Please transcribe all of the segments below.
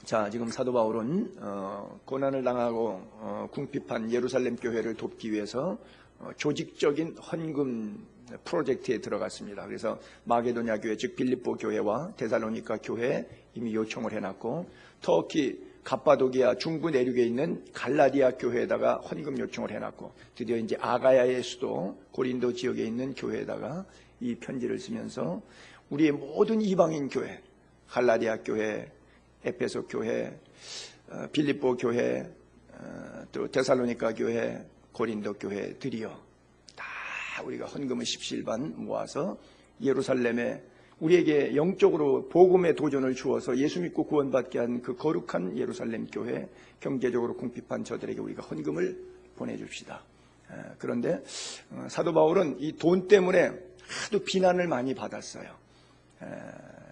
자, 지금 사도 바울은 고난을 당하고 궁핍한 예루살렘 교회를 돕기 위해서 조직적인 헌금 프로젝트에 들어갔습니다. 그래서 마게도냐 교회, 즉 빌립보 교회와 데살로니가 교회에 이미 요청을 해놨고, 터키 갑바도기아 중부 내륙에 있는 갈라디아 교회에다가 헌금 요청을 해놨고, 드디어 이제 아가야의 수도 고린도 지역에 있는 교회에다가 이 편지를 쓰면서 우리의 모든 이방인 교회, 갈라디아 교회, 에페소 교회, 빌립보 교회, 또 데살로니가 교회, 고린도 교회들이요, 다 우리가 헌금을 십시일반 모아서 예루살렘에 우리에게 영적으로 복음의 도전을 주어서 예수 믿고 구원받게 한 그 거룩한 예루살렘 교회, 경제적으로 궁핍한 저들에게 우리가 헌금을 보내줍시다. 그런데 사도 바울은 이 돈 때문에 하도 비난을 많이 받았어요.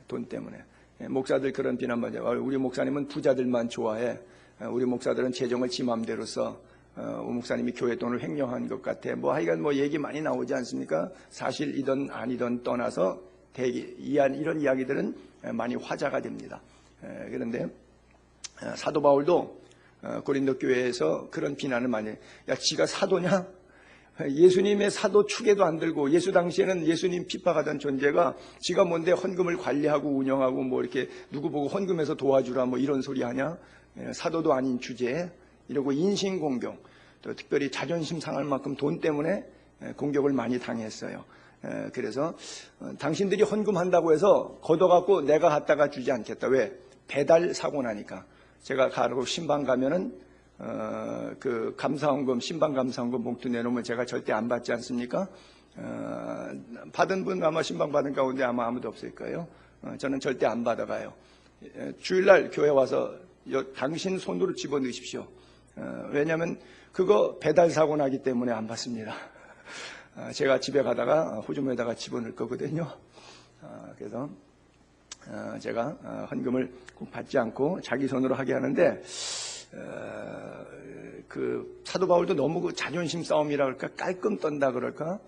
돈 때문에. 목사들 그런 비난 받아요. 우리 목사님은 부자들만 좋아해. 우리 목사들은 재정을 지 맘대로 써. 목사님이 교회 돈을 횡령한 것 같아. 하여간 얘기 많이 나오지 않습니까? 사실이든 아니든 떠나서 이런 이야기들은 많이 화제가 됩니다. 그런데 사도 바울도 고린도 교회에서 그런 비난을 많이 해요. 야, 지가 사도냐? 예수님의 사도 축에도 안 들고, 예수 당시에는 예수님 핍박하던 존재가 지가 뭔데 헌금을 관리하고 운영하고 이렇게 누구 보고 헌금해서 도와주라 이런 소리 하냐? 사도도 아닌 주제에 이러고 인신공격, 또 특별히 자존심 상할 만큼 돈 때문에 공격을 많이 당했어요. 그래서 당신들이 헌금한다고 해서 걷어갖고 내가 갖다가 주지 않겠다. 왜? 배달 사고 나니까. 제가 가고 신방 가면은 그 감사헌금, 신방 감사헌금 봉투 내놓으면 제가 절대 안 받지 않습니까? 받은 분 아마 신방 받은 가운데 아마 아무도 없을 거예요. 저는 절대 안 받아가요. 주일날 교회 와서 당신 손으로 집어넣으십시오. 왜냐하면 그거 배달 사고 나기 때문에 안 받습니다. 제가 집에 가다가 호주머니에다가 집어넣을 거거든요. 그래서 제가 헌금을 꼭 받지 않고 자기 손으로 하게 하는데, 그 사도 바울도 너무 그 자존심 싸움이라 그럴까, 깔끔 떤다 그럴까,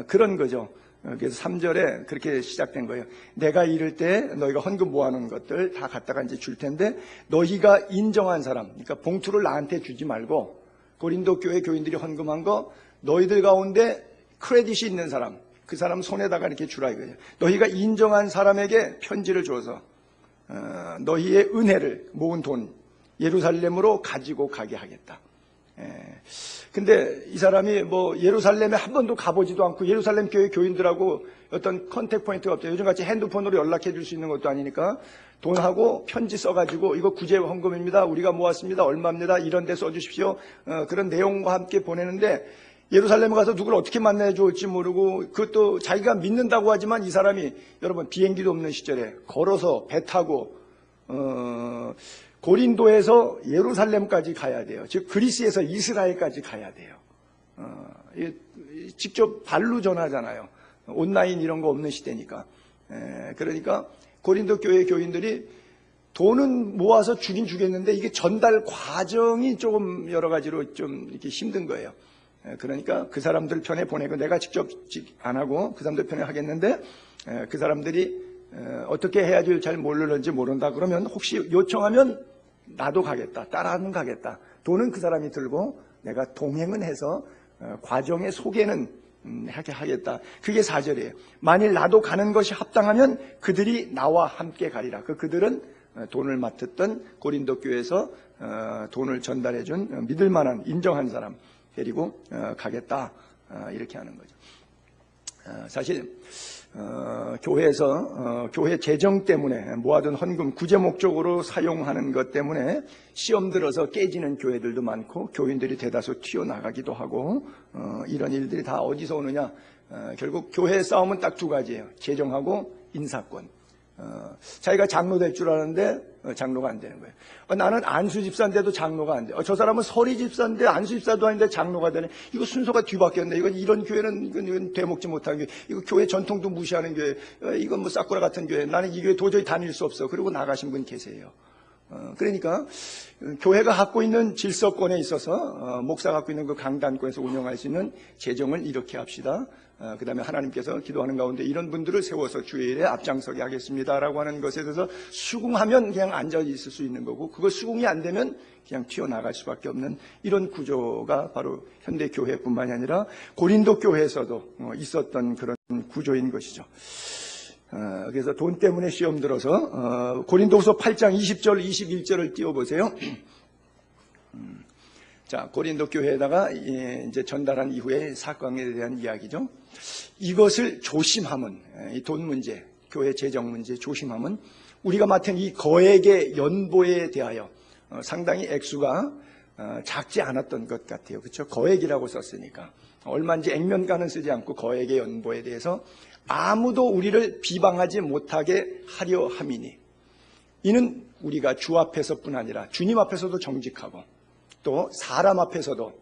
그런 거죠. 그래서 3절에 그렇게 시작된 거예요. 내가 이럴 때 너희가 헌금 모아놓은 것들 다 갖다가 이제 줄 텐데, 너희가 인정한 사람, 그러니까 봉투를 나한테 주지 말고 고린도 교회 교인들이 헌금한 거 너희들 가운데 크레딧이 있는 사람, 그 사람 손에다가 이렇게 주라 이거예요. 너희가 인정한 사람에게 편지를 줘서 너희의 은혜를 모은 돈 예루살렘으로 가지고 가게 하겠다. 근데 이 사람이 예루살렘에 한 번도 가보지도 않고 예루살렘 교회 교인들하고 어떤 컨택 포인트가 없죠. 요즘같이 핸드폰으로 연락해 줄 수 있는 것도 아니니까 돈하고 편지 써가지고 이거 구제 헌금입니다. 우리가 모았습니다. 얼마입니다. 이런 데 써주십시오. 그런 내용과 함께 보내는데, 예루살렘에 가서 누구를 어떻게 만나야 좋을지 모르고, 그것도 자기가 믿는다고 하지만 이 사람이, 여러분, 비행기도 없는 시절에 걸어서 배 타고 고린도에서 예루살렘까지 가야 돼요. 즉 그리스에서 이스라엘까지 가야 돼요. 직접 발로 전하잖아요. 온라인 이런 거 없는 시대니까. 그러니까 고린도 교회 교인들이 돈은 모아서 주긴 주겠는데 이게 전달 과정이 조금 여러 가지로 좀 이렇게 힘든 거예요. 그러니까 그 사람들 편에 보내고, 내가 직접 안 하고 그 사람들 편에 하겠는데, 그 사람들이 어떻게 해야 될지 잘 모르는지 모른다 그러면 혹시 요청하면 나도 가겠다, 따라하면 가겠다. 돈은 그 사람이 들고 내가 동행은 해서 과정의 소개는 하게 하겠다. 그게 4절이에요. 만일 나도 가는 것이 합당하면 그들이 나와 함께 가리라. 그들은 돈을 맡았던 고린도 교회에서 돈을 전달해준 믿을 만한 인정한 사람 데리고 가겠다, 이렇게 하는 거죠. 사실 교회에서 교회 재정 때문에 모아둔 헌금 구제 목적으로 사용하는 것 때문에 시험 들어서 깨지는 교회들도 많고, 교인들이 대다수 튀어나가기도 하고, 이런 일들이 다 어디서 오느냐, 결국 교회의 싸움은 딱 두 가지예요. 재정하고 인사권. 자기가 장로 될 줄 아는데 장로가 안 되는 거예요. 나는 안수 집사인데도 장로가 안 돼. 저 사람은 서리 집사인데 안수 집사도 아닌데 장로가 되네. 이거 순서가 뒤바뀌었네. 이런 교회는 이건 되먹지 못한 교회. 이거 교회 전통도 무시하는 교회. 이건 사쿠라 같은 교회. 나는 이 교회 도저히 다닐 수 없어. 그리고 나가신 분 계세요. 그러니까 교회가 갖고 있는 질서권에 있어서 목사가 갖고 있는 그 강단권에서 운영할 수 있는 재정을 이렇게 합시다. 그 다음에 하나님께서 기도하는 가운데 이런 분들을 세워서 주일에 앞장서게 하겠습니다라고 하는 것에 대해서 수긍하면 그냥 앉아 있을 수 있는 거고, 그거 수긍이 안 되면 그냥 튀어나갈 수밖에 없는 이런 구조가 바로 현대 교회뿐만이 아니라 고린도 교회에서도 있었던 그런 구조인 것이죠. 그래서 돈 때문에 시험 들어서 고린도후서 8장 20절 21절을 띄워보세요. 자, 고린도 교회에다가 이제 전달한 이후의 사건에 대한 이야기죠. 이것을 조심함은, 이 돈 문제, 교회 재정 문제 조심함은 우리가 맡은 이 거액의 연보에 대하여 상당히 액수가 작지 않았던 것 같아요. 그렇죠? 거액이라고 썼으니까 얼마인지 액면가는 쓰지 않고 거액의 연보에 대해서 아무도 우리를 비방하지 못하게 하려 함이니, 이는 우리가 주 앞에서뿐 아니라 주님 앞에서도 정직하고 또 사람 앞에서도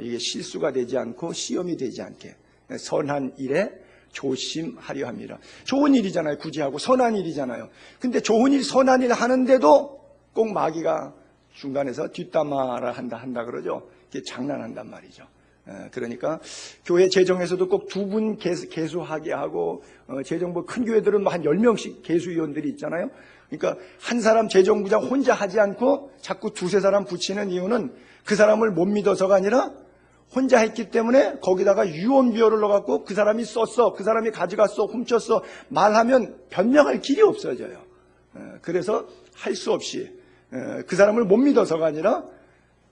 이게 실수가 되지 않고 시험이 되지 않게 선한 일에 조심하려 합니다. 좋은 일이잖아요. 굳이 하고 선한 일이잖아요. 근데 좋은 일, 선한 일 하는데도 꼭 마귀가 중간에서 뒷담화를 한다 그러죠. 이게 장난한단 말이죠. 그러니까 교회 재정에서도 꼭 두 분 개수하게 하고, 재정 뭐 큰 교회들은 뭐 한 10명씩 개수위원들이 있잖아요. 그러니까 한 사람 재정부장 혼자 하지 않고 자꾸 두세 사람 붙이는 이유는 그 사람을 못 믿어서가 아니라 혼자 했기 때문에 거기다가 유언비어를 넣어갖고 그 사람이 썼어, 그 사람이 가져갔어, 훔쳤어 말하면 변명할 길이 없어져요. 그래서 할 수 없이 그 사람을 못 믿어서가 아니라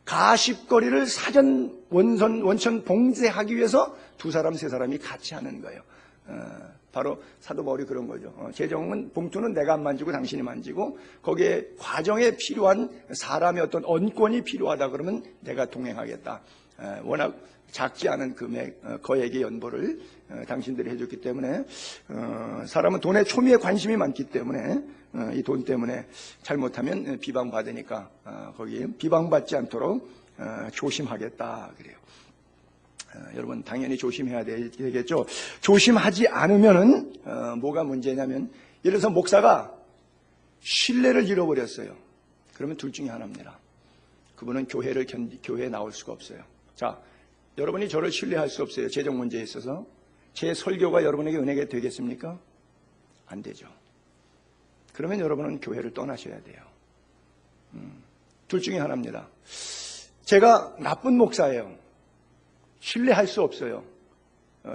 가십거리를 사전 원천 봉쇄하기 위해서 두 사람 세 사람이 같이 하는 거예요. 바로 사도 바울이 그런 거죠. 재정은 봉투는 내가 안 만지고 당신이 만지고, 거기에 과정에 필요한 사람의 어떤 언권이 필요하다 그러면 내가 동행하겠다. 워낙 작지 않은 금액, 거액의 연보를 당신들이 해줬기 때문에 사람은 돈에 초미에 관심이 많기 때문에 이 돈 때문에 잘못하면 비방받으니까 거기 비방받지 않도록 조심하겠다 그래요. 여러분 당연히 조심해야 되겠죠. 조심하지 않으면은 뭐가 문제냐면, 예를 들어서 목사가 신뢰를 잃어버렸어요. 그러면 둘 중에 하나입니다. 그분은 교회에 나올 수가 없어요. 자, 여러분이 저를 신뢰할 수 없어요. 재정 문제에 있어서. 제 설교가 여러분에게 은혜가 되겠습니까? 안 되죠. 그러면 여러분은 교회를 떠나셔야 돼요. 둘 중에 하나입니다. 제가 나쁜 목사예요. 신뢰할 수 없어요.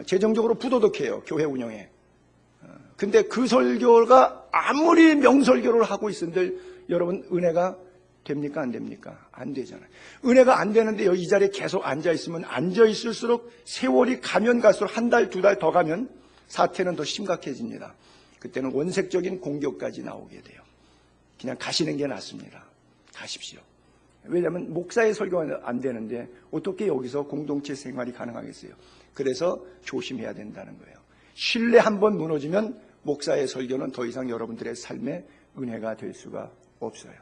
재정적으로 부도덕해요. 교회 운영에. 근데 그 설교가 아무리 명설교를 하고 있은들 여러분 은혜가 됩니까? 안 됩니까? 안 되잖아요. 은혜가 안 되는데 여기 이 자리에 계속 앉아있으면 앉아있을수록 세월이 가면 갈수록 한 달, 두 달 더 가면 사태는 더 심각해집니다. 그때는 원색적인 공격까지 나오게 돼요. 그냥 가시는 게 낫습니다. 가십시오. 왜냐하면 목사의 설교가 안 되는데 어떻게 여기서 공동체 생활이 가능하겠어요? 그래서 조심해야 된다는 거예요. 신뢰 한번 무너지면 목사의 설교는 더 이상 여러분들의 삶에 은혜가 될 수가 없어요.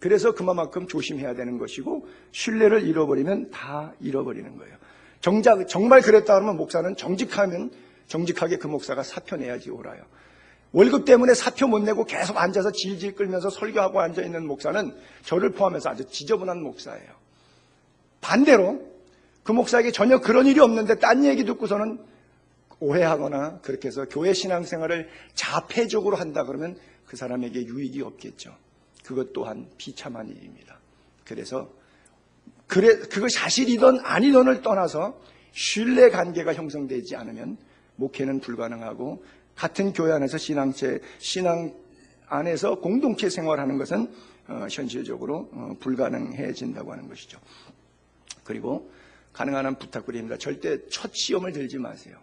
그래서 그만큼 조심해야 되는 것이고, 신뢰를 잃어버리면 다 잃어버리는 거예요. 정말 그랬다 그러면 목사는 정직하게 그 목사가 사표 내야지 옳아요. 월급 때문에 사표 못 내고 계속 앉아서 질질 끌면서 설교하고 앉아있는 목사는 저를 포함해서 아주 지저분한 목사예요. 반대로 그 목사에게 전혀 그런 일이 없는데 딴 얘기 듣고서는 오해하거나 그렇게 해서 교회 신앙생활을 자폐적으로 한다 그러면 그 사람에게 유익이 없겠죠. 그것 또한 비참한 일입니다. 그래서 그것이 사실이든 아니든을 떠나서 신뢰 관계가 형성되지 않으면 목회는 불가능하고, 같은 교회 안에서 신앙 안에서 공동체 생활하는 것은 현실적으로 불가능해진다고 하는 것이죠. 그리고 가능한 한 부탁드립니다. 절대 첫 시험을 들지 마세요.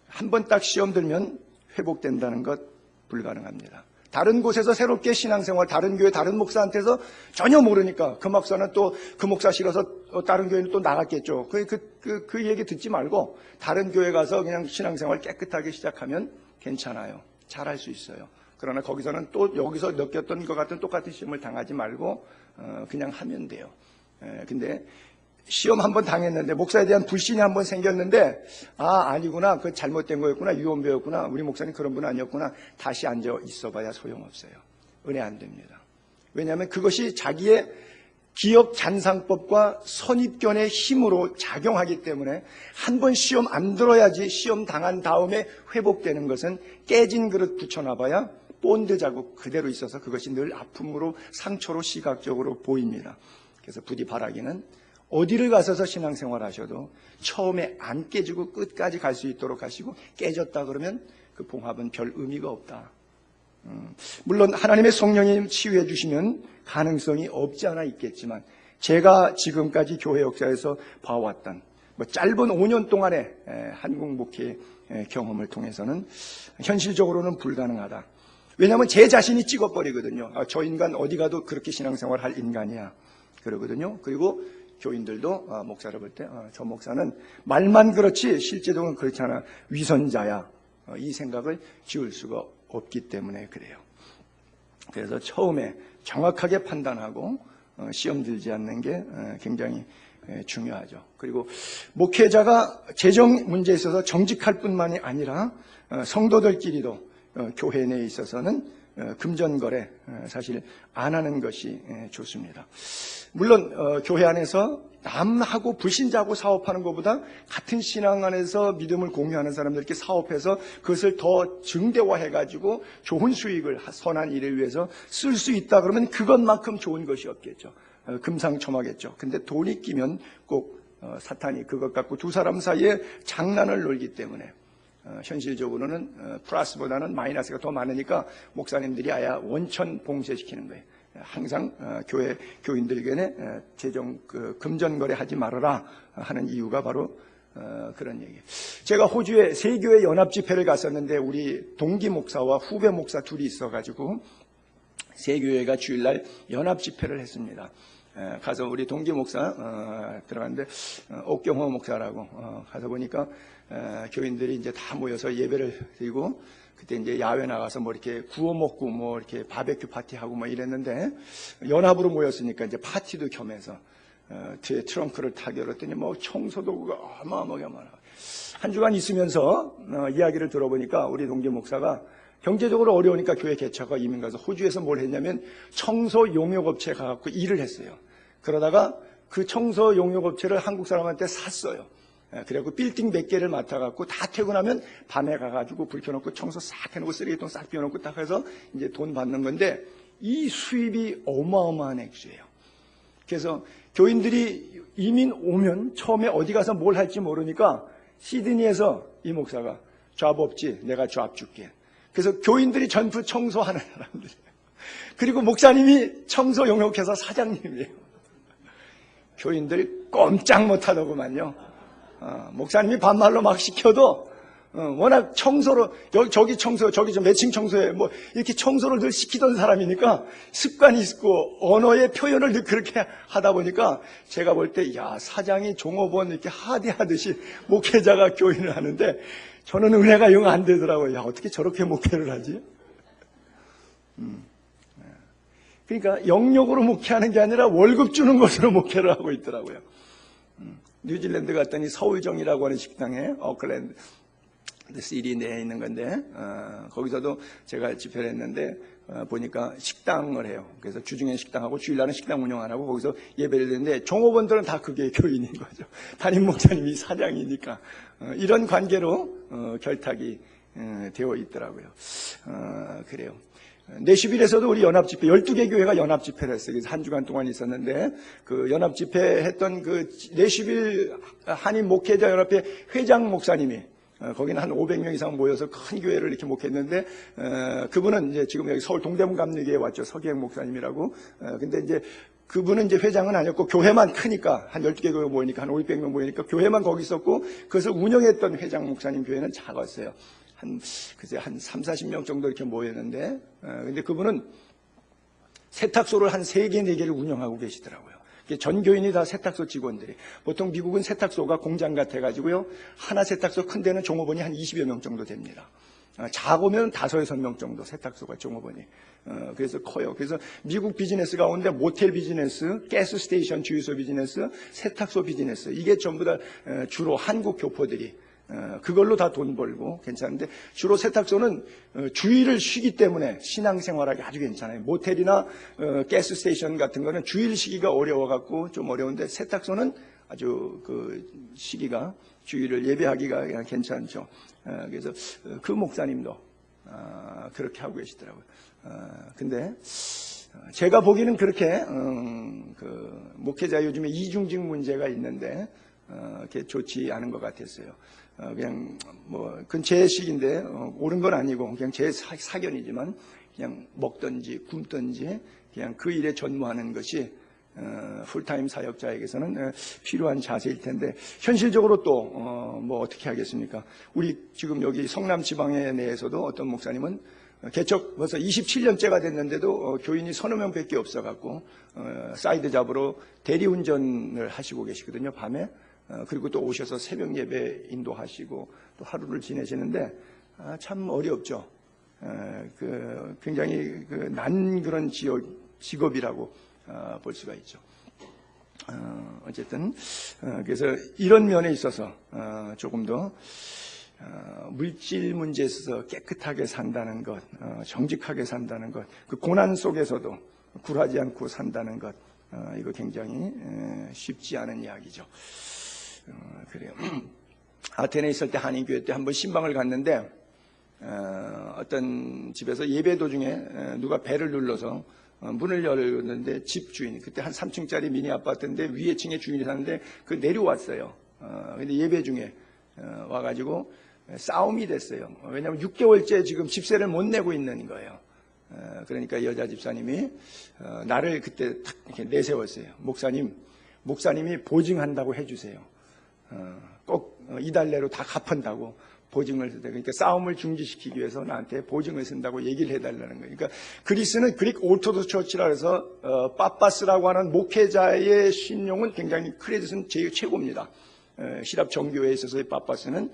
한 번 딱 시험 들면 회복된다는 것 불가능합니다. 다른 곳에서 새롭게 신앙생활, 다른 교회, 다른 목사한테서 전혀 모르니까 그 목사는 또 그 목사 싫어서 다른 교회는 또 나갔겠죠. 그 얘기 듣지 말고 다른 교회 가서 그냥 신앙생활 깨끗하게 시작하면 괜찮아요. 잘할 수 있어요. 그러나 거기서는 또 여기서 느꼈던 것 같은 똑같은 시험을 당하지 말고 그냥 하면 돼요. 근데 시험 한번 당했는데, 목사에 대한 불신이 한번 생겼는데, 아니구나, 그 잘못된 거였구나, 유언비어였구나, 우리 목사님 그런 분 아니었구나, 다시 앉아 있어봐야 소용없어요. 은혜 안 됩니다. 왜냐하면 그것이 자기의 기업 잔상법과 선입견의 힘으로 작용하기 때문에 한 번 시험 안 들어야지 시험 당한 다음에 회복되는 것은 깨진 그릇 붙여놔봐야 본드 자국 그대로 있어서 그것이 늘 아픔으로 상처로 시각적으로 보입니다. 그래서 부디 바라기는 어디를 가서서 신앙생활 하셔도 처음에 안 깨지고 끝까지 갈 수 있도록 하시고 깨졌다 그러면 그 봉합은 별 의미가 없다. 물론 하나님의 성령이 치유해 주시면 가능성이 없지 않아 있겠지만 제가 지금까지 교회 역사에서 봐왔던 짧은 5년 동안의 한국 목회 경험을 통해서는 현실적으로는 불가능하다. 왜냐하면 제 자신이 찍어버리거든요. 저 인간 어디 가도 그렇게 신앙생활 할 인간이야 그러거든요. 그리고 교인들도 목사를 볼 때 저 목사는 말만 그렇지 실제적으로는 그렇지 않아 위선자야. 이 생각을 지울 수가 없기 때문에 그래요. 그래서 처음에 정확하게 판단하고 시험 들지 않는 게 굉장히 중요하죠. 그리고 목회자가 재정 문제에 있어서 정직할 뿐만이 아니라 성도들끼리도 교회 내에 있어서는 금전거래 사실 안 하는 것이 좋습니다. 물론 교회 안에서 남하고 불신자하고 사업하는 것보다 같은 신앙 안에서 믿음을 공유하는 사람들께 사업해서 그것을 더 증대화해가지고 좋은 수익을 선한 일을 위해서 쓸 수 있다 그러면 그것만큼 좋은 것이 없겠죠. 금상첨화겠죠. 근데 돈이 끼면 꼭 사탄이 그것 갖고 두 사람 사이에 장난을 놀기 때문에 현실적으로는 플러스보다는 마이너스가 더 많으니까 목사님들이 아예 원천 봉쇄시키는 거예요. 항상 교회 교인들에게는 재정 금전거래 하지 말아라 하는 이유가 바로 그런 얘기예요. 제가 호주에 세 교회 연합 집회를 갔었는데 우리 동기 목사와 후배 목사 둘이 있어가지고 세 교회가 주일날 연합 집회를 했습니다. 가서 우리 동기 목사 들어갔는데 옥경호 목사라고 가서 보니까 교인들이 이제 다 모여서 예배를 드리고 그때 이제 야외 나가서 뭐 이렇게 구워 먹고 뭐 이렇게 바베큐 파티하고 뭐 이랬는데 연합으로 모였으니까 이제 파티도 겸해서 뒤에 트렁크를 타게 그랬더니 뭐 청소도구가 어마어마하게 많아. 한 주간 있으면서 이야기를 들어보니까 우리 동기 목사가 경제적으로 어려우니까 교회 개척가 이민 가서 호주에서 뭘 했냐면 청소 용역업체에 가갖고 일을 했어요. 그러다가 그 청소 용역업체를 한국 사람한테 샀어요. 그래갖고 빌딩 몇 개를 맡아갖고 다 퇴근하면 밤에 가가지고 불 켜놓고 청소 싹 해놓고 쓰레기통 싹 비워놓고 딱 해서 이제 돈 받는 건데 이 수입이 어마어마한 액수예요. 그래서 교인들이 이민 오면 처음에 어디 가서 뭘 할지 모르니까 시드니에서 이 목사가 잡 없지? 내가 잡 줄게. 그래서 교인들이 전부 청소하는 사람들이에요. 그리고 목사님이 청소 용역회사 사장님이에요. 교인들 꼼짝 못하더구만요. 목사님이 반말로 막 시켜도 워낙 청소로 저기 청소 저기 좀 매칭 청소해 뭐 이렇게 청소를 늘 시키던 사람이니까 습관이 있고 언어의 표현을 늘 그렇게 하다 보니까 제가 볼 때 야 사장이 종업원 이렇게 하대하듯이 목회자가 교인을 하는데 저는 은혜가 영 안 되더라고요. 야 어떻게 저렇게 목회를 하지? 그러니까 영역으로 목회하는 게 아니라 월급 주는 것으로 목회를 하고 있더라고요. 뉴질랜드 갔더니 서울정이라고 하는 식당에 오클랜드 시리 내에 있는 건데 거기서도 제가 집회를 했는데 보니까 식당을 해요. 그래서 주중에 식당하고 주일날은 식당 운영 안 하고 거기서 예배를 드는데 종업원들은 다 그게 교인인 거죠. 담임 목사님이 사장이니까 이런 관계로 결탁이 되어 있더라고요. 그래요. 내슈빌에서도 우리 연합집회 12개 교회가 연합집회를 했어요. 그래서 한 주간 동안 있었는데 그 연합집회 했던 그 내슈빌 한인 목회자 연합회 회장 목사님이 거기는 한 500명 이상 모여서 큰 교회를 이렇게 목했는데 그분은 이제 지금 여기 서울 동대문 감리교에 왔죠. 서기행 목사님이라고. 근데 이제 그분은 이제 회장은 아니었고 교회만 크니까 한 12개 교회 모이니까 한 500명 모이니까 교회만 거기 있었고 그것을 운영했던 회장 목사님 교회는 작았어요. 그제 한 3, 40명 정도 이렇게 모였는데, 근데 그분은 세탁소를 한 3개, 4개를 운영하고 계시더라고요. 전 교인이 다 세탁소 직원들이. 보통 미국은 세탁소가 공장 같아가지고요. 하나 세탁소 큰 데는 종업원이 한 20여 명 정도 됩니다. 작으면 5, 6명 정도 세탁소가 종업원이. 그래서 커요. 그래서 미국 비즈니스 가운데 모텔 비즈니스, 가스 스테이션 주유소 비즈니스, 세탁소 비즈니스. 이게 전부 다 주로 한국 교포들이 그걸로 다 돈 벌고 괜찮은데 주로 세탁소는 주일을 쉬기 때문에 신앙생활하기 아주 괜찮아요. 모텔이나 가스 스테이션 같은 거는 주일 쉬기가 어려워갖고 좀 어려운데 세탁소는 아주 그 시기가 주일을 예배하기가 괜찮죠. 그래서 그 목사님도 그렇게 하고 계시더라고요. 근데 제가 보기에는 그렇게 그 목회자 요즘에 이중직 문제가 있는데 그게 좋지 않은 것 같았어요. 그냥 뭐 그건 제 식인데 옳은 건 아니고 그냥 제 사견이지만 그냥 먹든지 굶든지 그냥 그 일에 전무하는 것이 풀타임 사역자에게서는 필요한 자세일 텐데 현실적으로 또 뭐 어떻게 하겠습니까? 우리 지금 여기 성남 지방에 내에서도 어떤 목사님은 개척 벌써 27년째가 됐는데도 교인이 서너 명밖에 없어갖고 사이드 잡으로 대리운전을 하시고 계시거든요. 밤에. 그리고 또 오셔서 새벽 예배 인도하시고 또 하루를 지내시는데 참 어렵죠. 굉장히 난 그런 직업이라고 볼 수가 있죠. 어쨌든 그래서 이런 면에 있어서 조금 더 물질 문제에 있어서 깨끗하게 산다는 것, 정직하게 산다는 것, 그 고난 속에서도 굴하지 않고 산다는 것, 이거 굉장히 쉽지 않은 이야기죠. 그래요. 아테네에 있을 때 한인교회 때 한번 신방을 갔는데 어떤 집에서 예배 도중에 누가 배를 눌러서 문을 열었는데 집주인, 그때 한 3층짜리 미니 아파트인데 위에 층에 주인이 사는데 그 내려왔어요. 근데 예배 중에 와가지고 싸움이 됐어요. 왜냐하면 6개월째 지금 집세를 못 내고 있는 거예요. 그러니까 여자 집사님이 나를 그때 탁 이렇게 내세웠어요. 목사님이 보증한다고 해주세요. 꼭 이달 내로 다 갚은다고 보증을 쓴다. 그러니까 싸움을 중지시키기 위해서 나한테 보증을 쓴다고 얘기를 해달라는 거예요. 그러니까 그리스는 그릭 오르토독스 처치라 해서 빠빠스라고 하는 목회자의 신용은 굉장히 크레딧은 제일 최고입니다.希腊정교회에 있어서의 빠빠스는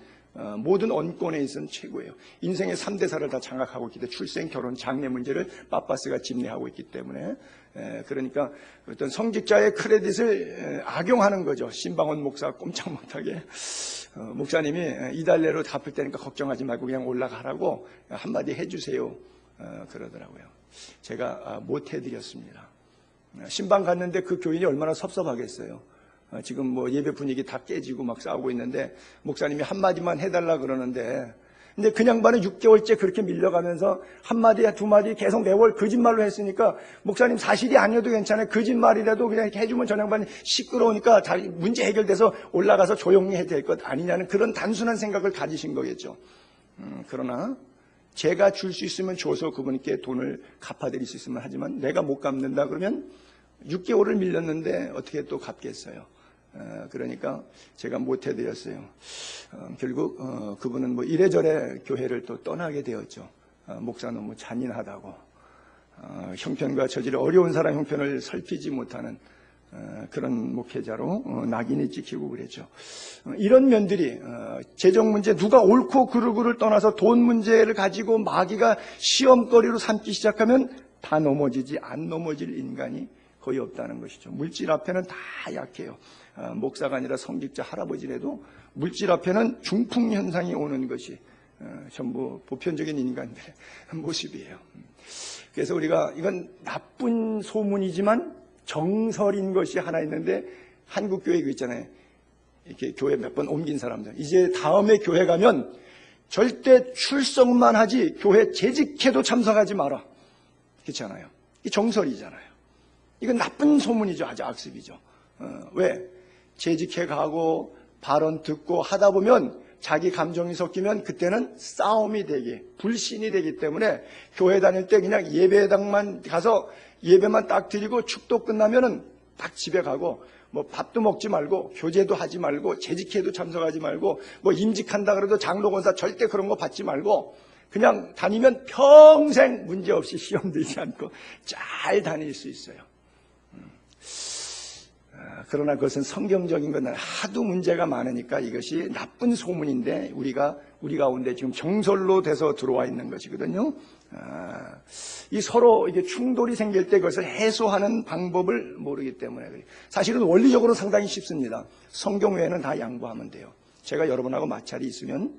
모든 언권에 있어서는 최고예요. 인생의 3대사를 다 장악하고 있기 때문에 출생, 결혼, 장래 문제를 빠빠스가 집례하고 있기 때문에 그러니까 어떤 성직자의 크레딧을 악용하는 거죠. 신방원 목사 꼼짝 못하게 목사님이 이달 내로 갚을 테니까 걱정하지 말고 그냥 올라가라고 한마디 해주세요 그러더라고요. 제가 못 해드렸습니다. 신방 갔는데 그 교인이 얼마나 섭섭하겠어요. 지금 뭐 예배 분위기 다 깨지고 막 싸우고 있는데 목사님이 한마디만 해달라 그러는데 근데 그 양반은 6개월째 그렇게 밀려가면서 한마디 두 마디 계속 매월 거짓말로 했으니까 목사님 사실이 아니어도 괜찮아요. 거짓말이라도 그냥 이렇게 해주면 저 양반이 시끄러우니까 문제 해결돼서 올라가서 조용히 해야 될 것 아니냐는 그런 단순한 생각을 가지신 거겠죠. 그러나 제가 줄 수 있으면 줘서 그분께 돈을 갚아드릴 수 있으면 하지만 내가 못 갚는다 그러면 6개월을 밀렸는데 어떻게 또 갚겠어요. 그러니까 제가 못 해드렸어요. 결국 그분은 뭐 이래저래 교회를 또 떠나게 되었죠. 목사 너무 잔인하다고 형편과 저질 어려운 사람 형편을 살피지 못하는 그런 목회자로 낙인이 찍히고 그랬죠. 이런 면들이 재정 문제 누가 옳고 그르고를 떠나서 돈 문제를 가지고 마귀가 시험거리로 삼기 시작하면 다 넘어지지 안 넘어질 인간이 거의 없다는 것이죠. 물질 앞에는 다 약해요. 목사가 아니라 성직자 할아버지라도 물질 앞에는 중풍 현상이 오는 것이 전부 보편적인 인간들의 모습이에요. 그래서 우리가 이건 나쁜 소문이지만 정설인 것이 하나 있는데 한국교회 이거 있잖아요. 이렇게 교회 몇 번 옮긴 사람들 이제 다음에 교회 가면 절대 출석만 하지 교회 재직회도 참석하지 마라. 그렇잖아요. 이 정설이잖아요. 이건 나쁜 소문이죠. 아주 악습이죠. 왜? 재직해 가고 발언 듣고 하다 보면 자기 감정이 섞이면 그때는 싸움이 되기, 불신이 되기 때문에 교회 다닐 때 그냥 예배당만 가서 예배만 딱 드리고 축도 끝나면은 딱 집에 가고 뭐 밥도 먹지 말고 교제도 하지 말고 재직회도 참석하지 말고 뭐 임직한다 그래도 장로권사 절대 그런 거 받지 말고 그냥 다니면 평생 문제없이 시험 들지 않고 잘 다닐 수 있어요. 그러나 그것은 성경적인 건 하도 문제가 많으니까 이것이 나쁜 소문인데 우리 가운데 지금 정설로 돼서 들어와 있는 것이거든요. 이 서로 이게 충돌이 생길 때 그것을 해소하는 방법을 모르기 때문에 사실은 원리적으로 상당히 쉽습니다. 성경 외에는 다 양보하면 돼요. 제가 여러분하고 마찰이 있으면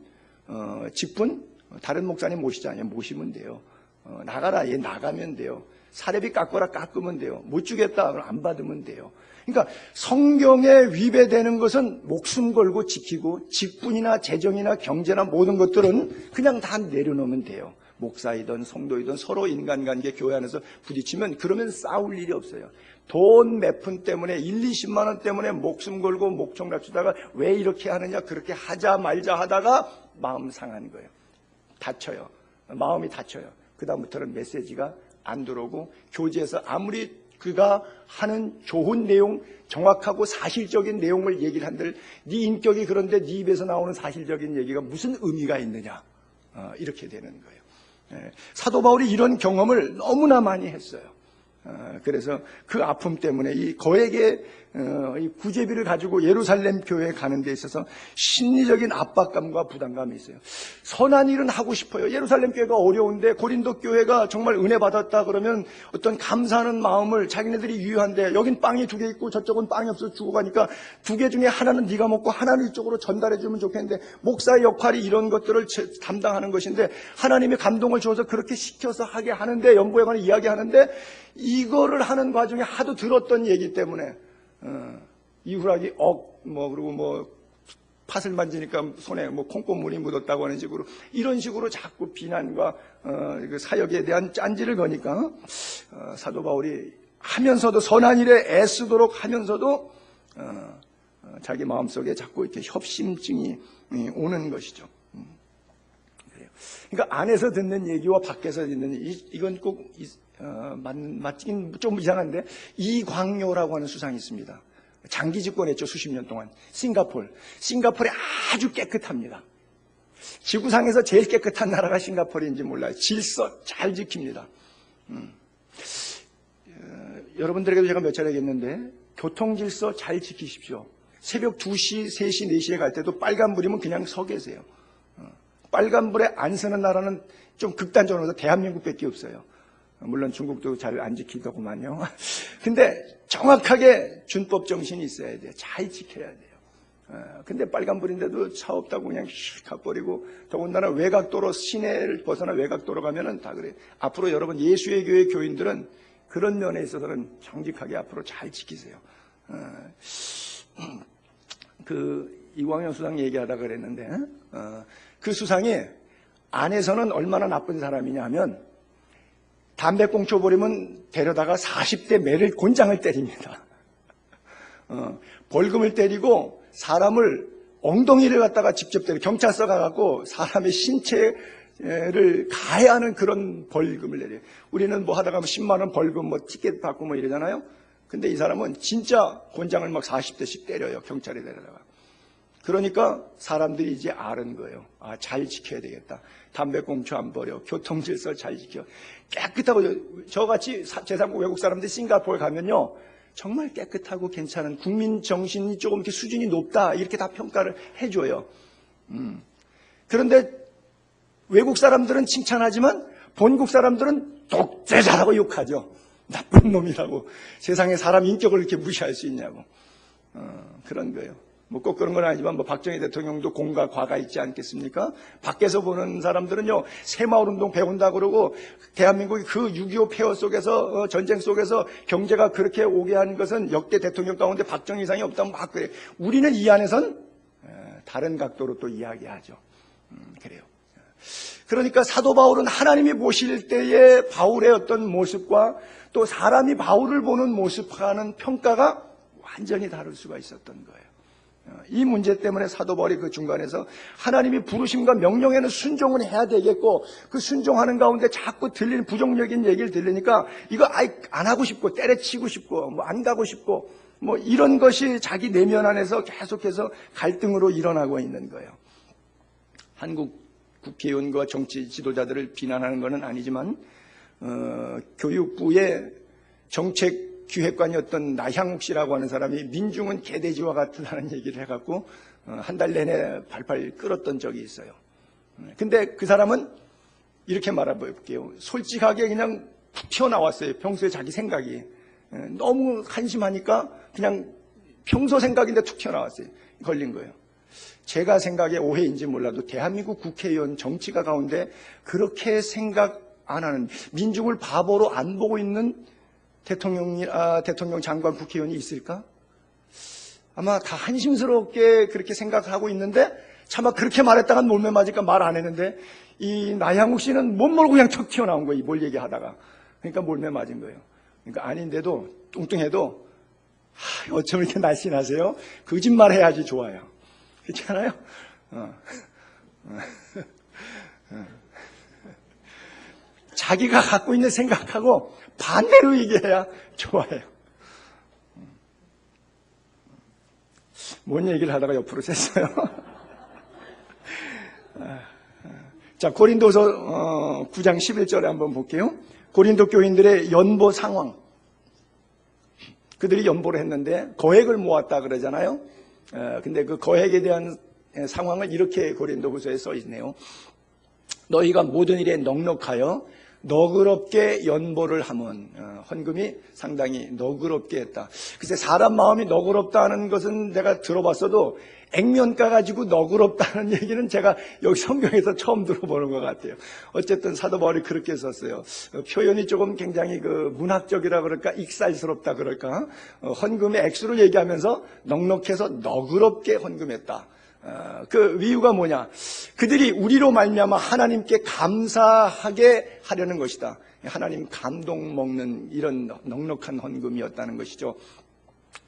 직분 다른 목사님 모시잖아요. 모시면 돼요. 나가라, 얘 나가면 돼요. 사례비 깎거라, 깎으면 돼요. 못 주겠다, 그럼 안 받으면 돼요. 그러니까 성경에 위배되는 것은 목숨 걸고 지키고, 직분이나 재정이나 경제나 모든 것들은 그냥 다 내려놓으면 돼요. 목사이든 성도이든 서로 인간관계 교회 안에서 부딪히면 그러면 싸울 일이 없어요. 돈 몇 푼 때문에 1, 20만 원 때문에 목숨 걸고 목청 낮추다가 왜 이렇게 하느냐, 그렇게 하자 말자 하다가 마음 상하는 거예요. 다쳐요. 마음이 다쳐요. 그 다음부터는 메시지가 안 들어오고, 교제에서 아무리 그가 하는 좋은 내용, 정확하고 사실적인 내용을 얘기를 한들 네 인격이 그런데 네 입에서 나오는 사실적인 얘기가 무슨 의미가 있느냐, 이렇게 되는 거예요. 사도 바울이 이런 경험을 너무나 많이 했어요. 그래서 그 아픔 때문에 이 거액의 이 구제비를 가지고 예루살렘 교회에 가는 데 있어서 심리적인 압박감과 부담감이 있어요. 선한 일은 하고 싶어요. 예루살렘 교회가 어려운데 고린도 교회가 정말 은혜 받았다 그러면 어떤 감사하는 마음을, 자기네들이 유효한데 여긴 빵이 2개 있고 저쪽은 빵이 없어서 주고 가니까 2개 중에 하나는 네가 먹고 하나는 이쪽으로 전달해 주면 좋겠는데, 목사의 역할이 이런 것들을 담당하는 것인데 하나님의 감동을 주어서 그렇게 시켜서 하게 하는데, 연보에 관해 이야기하는데, 이거를 하는 과정에 하도 들었던 얘기 때문에 이후락이 그리고 팥을 만지니까 손에 콩고물이 묻었다고 하는 식으로, 이런 식으로 자꾸 비난과 그 사역에 대한 짠지를 거니까 사도 바울이 하면서도 선한 일에 애쓰도록 하면서도 자기 마음속에 자꾸 이렇게 협심증이 오는 것이죠. 그래요. 그러니까 안에서 듣는 얘기와 밖에서 듣는 얘기, 이건 꼭 맞긴 좀 이상한데, 이광요라고 하는 수상이 있습니다. 장기 집권했죠. 수십 년 동안. 싱가포르에 아주 깨끗합니다. 지구상에서 제일 깨끗한 나라가 싱가포르인지 몰라요. 질서 잘 지킵니다. 여러분들에게도 제가 몇 차례 얘기했는데, 교통질서 잘 지키십시오. 새벽 2시, 3시, 4시에 갈 때도 빨간불이면 그냥 서 계세요. 빨간불에 안 서는 나라는 좀 극단적으로 대한민국밖에 없어요. 물론 중국도 잘 안 지키더구만요. 근데 정확하게 준법 정신이 있어야 돼요. 잘 지켜야 돼요. 근데 빨간불인데도 차 없다고 그냥 슉 가버리고, 더군다나 외곽도로, 시내를 벗어나 외곽도로 가면은 다 그래요. 앞으로 여러분 예수의 교회 교인들은 그런 면에 있어서는 정직하게 앞으로 잘 지키세요. 그 이광현 수상 얘기하다가 그랬는데, 그 수상이 안에서는 얼마나 나쁜 사람이냐 하면, 담배꽁초 버리면 데려다가 40대 매를 곤장을 때립니다. 벌금을 때리고 사람을 엉덩이를 갖다가 직접 때려, 경찰서 가갖고 사람의 신체를 가해하는 그런 벌금을 내려요. 우리는 뭐 하다가 10만 원 벌금, 티켓 받고 이러잖아요. 근데 이 사람은 진짜 곤장을 막 40대씩 때려요. 경찰에 데려다가. 그러니까 사람들이 이제 아는 거예요. 잘 지켜야 되겠다. 담배꽁초 안 버려. 교통질서 잘 지켜. 깨끗하고, 저같이 제3국 외국 사람들 싱가포르 가면요, 정말 깨끗하고 괜찮은, 국민 정신이 조금 이렇게 수준이 높다, 이렇게 다 평가를 해줘요. 그런데 외국 사람들은 칭찬하지만 본국 사람들은 독재자라고 욕하죠. 나쁜 놈이라고. 세상에 사람 인격을 이렇게 무시할 수 있냐고. 그런 거예요. 꼭 그런 건 아니지만 박정희 대통령도 공과 과가 있지 않겠습니까? 밖에서 보는 사람들은요, 새마을운동 배운다 그러고, 대한민국이 그 6.25 폐허 속에서, 전쟁 속에서 경제가 그렇게 오게 한 것은 역대 대통령 가운데 박정희 이상이 없다고 막 그래요. 우리는 이 안에선 다른 각도로 또 이야기하죠. 그래요. 그러니까 사도 바울은 하나님이 보실 때의 바울의 어떤 모습과 또 사람이 바울을 보는 모습과는 평가가 완전히 다를 수가 있었던 거예요. 이 문제 때문에 사도 바울이 그 중간에서 하나님이 부르심과 명령에는 순종을 해야 되겠고, 그 순종하는 가운데 자꾸 들리는 부정적인 얘기를 들으니까 이거 안 하고 싶고, 때려치고 싶고, 안 가고 싶고, 이런 것이 자기 내면 안에서 계속해서 갈등으로 일어나고 있는 거예요. 한국 국회의원과 정치 지도자들을 비난하는 것은 아니지만, 교육부의 정책 기획관이었던 나향욱 씨라고 하는 사람이 민중은 개돼지와 같다는 얘기를 해갖고 한 달 내내 발발 끌었던 적이 있어요. 근데 그 사람은 이렇게 말해볼게요. 솔직하게 그냥 툭 튀어나왔어요. 평소에 자기 생각이 너무 한심하니까 그냥 평소 생각인데 툭 튀어나왔어요. 걸린 거예요. 제가 생각에 오해인지 몰라도 대한민국 국회의원 정치가 가운데 그렇게 생각 안 하는, 민중을 바보로 안 보고 있는 대통령 장관 국회의원이 있을까? 아마 다 한심스럽게 그렇게 생각하고 있는데 차마 그렇게 말했다간 몰매 맞을까 말 안 했는데 이 나향욱 씨는 못 모르고 그냥 툭 튀어나온 거예요. 뭘 얘기하다가. 그러니까 몰매 맞은 거예요. 그러니까 아닌데도 뚱뚱해도 어쩜 이렇게 날씬하세요? 거짓말 해야지 좋아요. 그렇지 않아요? 자기가 갖고 있는 생각하고 반대로 얘기해야 좋아요. 뭔 얘기를 하다가 옆으로 샜어요. 자, 고린도서 9장 11절에 한번 볼게요. 고린도 교인들의 연보 상황. 그들이 연보를 했는데 거액을 모았다 그러잖아요. 근데 그 거액에 대한 상황을 이렇게 고린도후서에 써 있네요. 너희가 모든 일에 넉넉하여 너그럽게 연보를 하면, 헌금이 상당히 너그럽게 했다. 글쎄 사람 마음이 너그럽다는 것은 내가 들어봤어도 액면가 가지고 너그럽다는 얘기는 제가 여기 성경에서 처음 들어보는 것 같아요. 어쨌든 사도 바울이 그렇게 썼어요. 표현이 조금 굉장히 그 문학적이라 그럴까, 익살스럽다 그럴까. 헌금의 액수를 얘기하면서 넉넉해서 너그럽게 헌금했다. 그 이유가 뭐냐? 그들이 우리로 말미암아 하나님께 감사하게 하려는 것이다. 하나님 감동 먹는 이런 넉넉한 헌금이었다는 것이죠.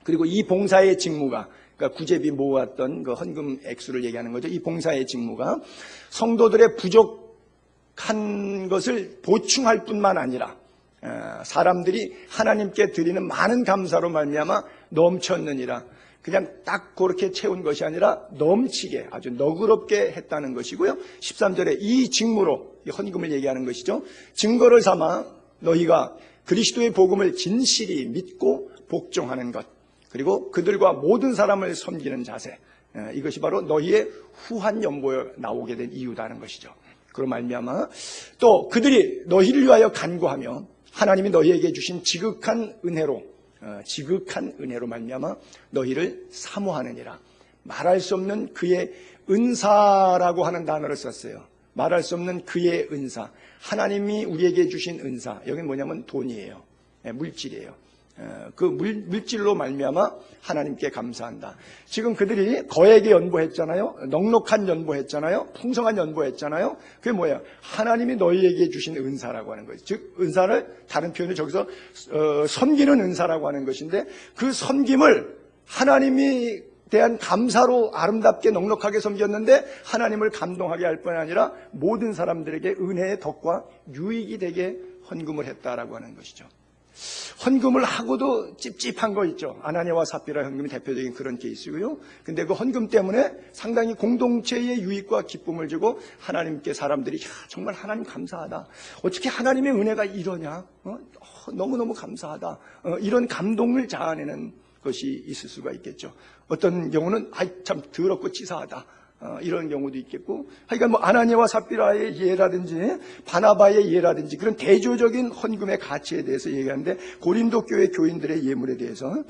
그리고 이 봉사의 직무가, 그러니까 구제비 모았던 그 헌금 액수를 얘기하는 거죠. 이 봉사의 직무가 성도들의 부족한 것을 보충할 뿐만 아니라 사람들이 하나님께 드리는 많은 감사로 말미암아 넘쳤느니라. 그냥 딱 그렇게 채운 것이 아니라 넘치게 아주 너그럽게 했다는 것이고요. 13절에 이 직무로, 이 헌금을 얘기하는 것이죠. 증거를 삼아 너희가 그리스도의 복음을 진실히 믿고 복종하는 것, 그리고 그들과 모든 사람을 섬기는 자세, 이것이 바로 너희의 후한 연보에 나오게 된 이유다는 것이죠. 그로 말미암아 또 그들이 너희를 위하여 간구하며 하나님이 너희에게 주신 지극한 은혜로 말미암아 너희를 사모하느니라. 말할 수 없는 그의 은사라고 하는 단어를 썼어요. 말할 수 없는 그의 은사, 하나님이 우리에게 주신 은사, 여기는 뭐냐면 돈이에요. 물질이에요. 그 물질로 말미암아 하나님께 감사한다. 지금 그들이 거액의 연보했잖아요. 넉넉한 연보했잖아요. 풍성한 연보했잖아요. 그게 뭐예요? 하나님이 너희에게 주신 은사라고 하는 거예요. 즉 은사를 다른 표현이 저기서 섬기는 은사라고 하는 것인데, 그 섬김을 하나님이 대한 감사로 아름답게 넉넉하게 섬겼는데 하나님을 감동하게 할 뿐 아니라 모든 사람들에게 은혜의 덕과 유익이 되게 헌금을 했다라고 하는 것이죠. 헌금을 하고도 찝찝한 거 있죠. 아나니아와 삽비라 헌금이 대표적인 그런 케이스고요. 근데 그 헌금 때문에 상당히 공동체의 유익과 기쁨을 주고 하나님께 사람들이 정말 하나님 감사하다. 어떻게 하나님의 은혜가 이러냐? 너무너무 감사하다. 이런 감동을 자아내는 것이 있을 수가 있겠죠. 어떤 경우는 참 더럽고 치사하다. 이런 경우도 있겠고, 하여간 뭐 아나니아와 삽비라의 예라든지 바나바의 예라든지 그런 대조적인 헌금의 가치에 대해서 얘기하는데, 고린도 교회 교인들의 예물에 대해서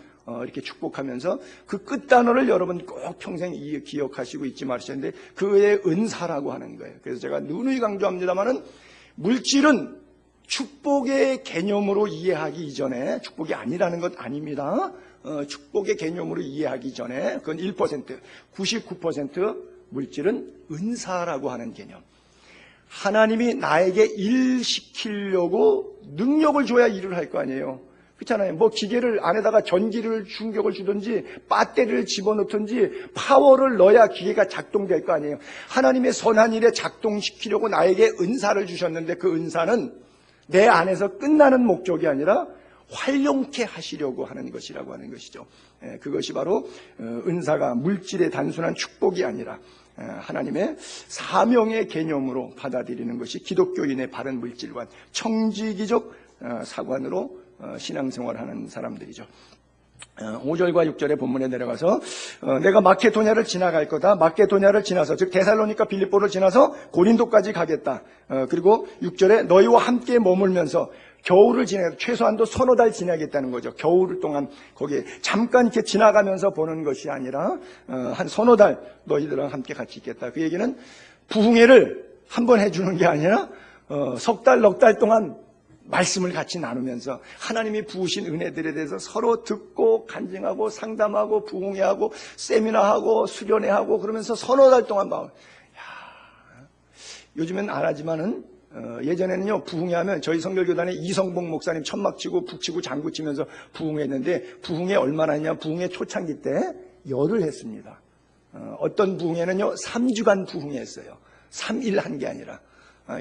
이렇게 축복하면서 그 끝단어를 여러분 꼭 평생 기억하시고 잊지 마시는데, 그의 은사라고 하는 거예요. 그래서 제가 누누이 강조합니다만은 물질은 축복의 개념으로 이해하기 이전에, 축복이 아니라는 것 아닙니다. 축복의 개념으로 이해하기 전에 그건 1%, 99% 물질은 은사라고 하는 개념. 하나님이 나에게 일 시키려고 능력을 줘야 일을 할 거 아니에요. 그렇잖아요. 뭐 기계를 안에다가 전기를 충격을 주든지 배터리를 집어넣든지 파워를 넣어야 기계가 작동될 거 아니에요. 하나님의 선한 일에 작동시키려고 나에게 은사를 주셨는데, 그 은사는 내 안에서 끝나는 목적이 아니라 활용케 하시려고 하는 것이라고 하는 것이죠. 그것이 바로 은사가 물질의 단순한 축복이 아니라 하나님의 사명의 개념으로 받아들이는 것이 기독교인의 바른 물질관, 청지기적 사관으로 신앙생활하는 사람들이죠. 5절과 6절의 본문에 내려가서 내가 마케도냐를 지나갈 거다. 마케도냐를 지나서, 즉 데살로니가 빌립보를 지나서 고린도까지 가겠다. 그리고 6절에 너희와 함께 머물면서 겨울을 지내, 최소한도 서너 달 지내겠다는 거죠. 겨울 동안 거기에 잠깐 이렇게 지나가면서 보는 것이 아니라 한 서너 달 너희들랑 함께 같이 있겠다. 그 얘기는 부흥회를 한 번 해주는 게 아니라 석 달, 넉 달 동안 말씀을 같이 나누면서 하나님이 부으신 은혜들에 대해서 서로 듣고 간증하고 상담하고 부흥회하고 세미나하고 수련회하고 그러면서 서너 달 동안 요즘엔 안 하지만은 예전에는요 부흥회하면 저희 성결교단에 이성봉 목사님 천막 치고 북 치고 장구 치면서 부흥회했는데 부흥회 얼마나 했냐? 부흥회 초창기 때 열흘 했습니다. 어떤 부흥회는요 3주간 부흥회했어요. 3일 한 게 아니라.